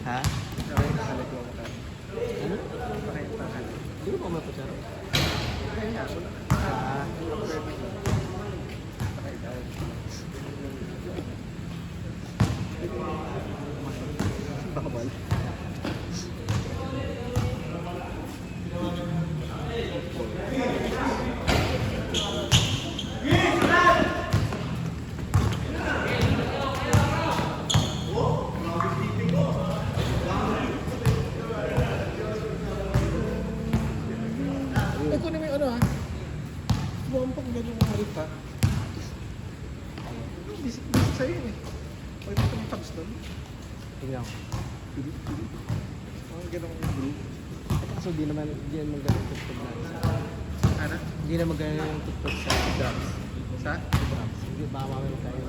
Ha? Hindi ko mapasyaro. Bawal. Ito na may ano ha. Bumampag ganyan mga harip ha. Bisik sa'yo yun eh. Pwede ito yung tabs doon. Tingnan ko. Ang ganang blue. Kaso di naman ganun tutupag na. Ano? Hindi naman ganun yung tutupag sa drums. Sa? Drums. Hindi ba mamaya magkayo.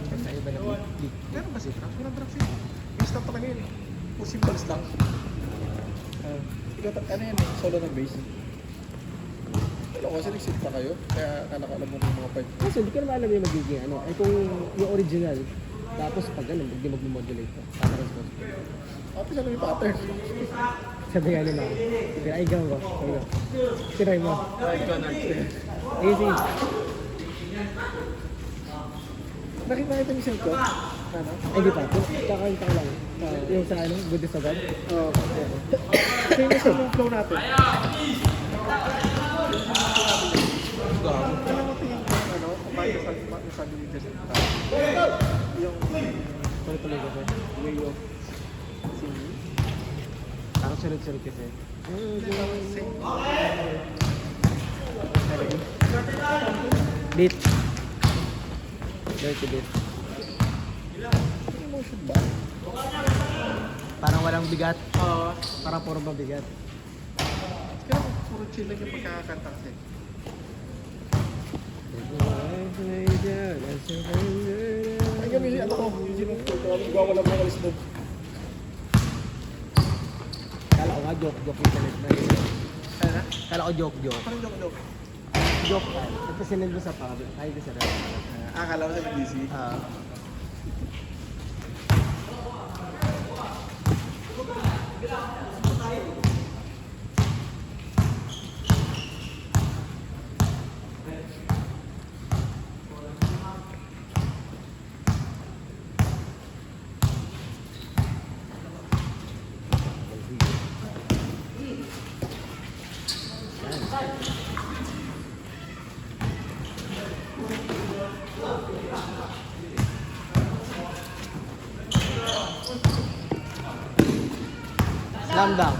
Kasi iba na click. Meron ba si drums? Walang drums yun. Yung stop pa kanina. O symbols lang. Ano yan eh? Solo ng bass. Alam ko kasi nag-sit pa kayo. Kaya alam mo ng mga part. Kasi hindi ko naman alam yung magiging ano. Ay kung yung original. Tapos pag ano, hindi mag-modulate ka. Para response. Tapos ano yung pattern? Sabi nga ni Mama. Ay, gawin ko. Sabi ko. Try mo. Ay, ikaw na. Easy. Nakita niyo yung ko? Ano? Ay, di pa. Kakanta ko lang. Yung sa ano, Goodness of God. Oo. Famous yung flow natin. Alam mo tingin ko ano, kung bakit nasabi ni Justin yung Tuloy-tuloy kasi. way of singing. Parang sunod-sunod kasi. Beat. Dirty beat. Emotion ba? Parang walang bigat. Oo. Parang puro mabigat. Kaya puro chill lang yung pagkakakanta kasi. Ay kami, ano ko, yung gawa lang mga lisbon. Kala ko nga joke-joke yung talit na yun. Ano na? Kala ko joke-joke. Parang joke-joke. Joke ka. Ito sinend mo sa public. Ay, ito sa rin. Akala ko sa BC. Slam dunk.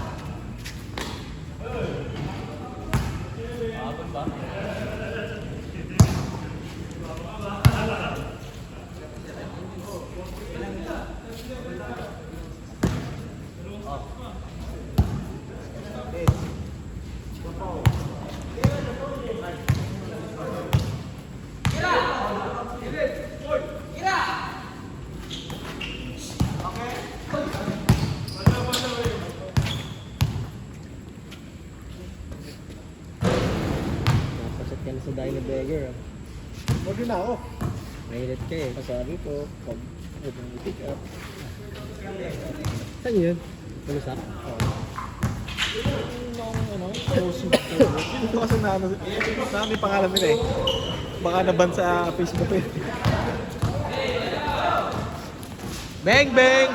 Napasat ka na sa Dino Burger. Huwag yun na ako. Mahilit ka eh. Masabi ko, pag pick up. Saan yun? Tulusak? Ano? Ito kasi na ano, may pangalan nila eh. Baka naban sa Facebook eh. Bang! Bang!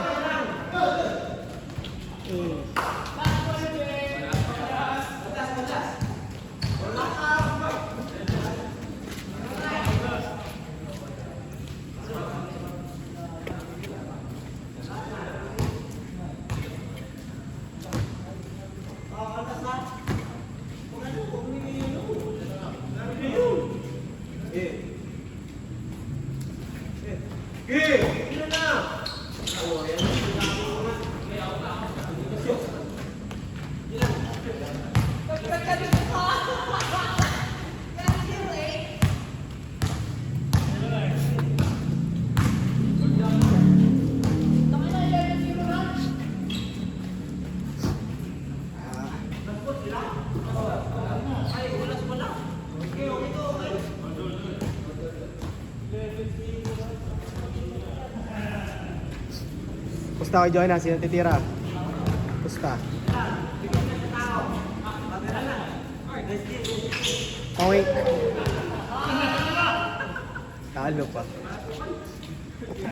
Pusta kay Joanna, sino titira? Pusta. Okay. Talo pa.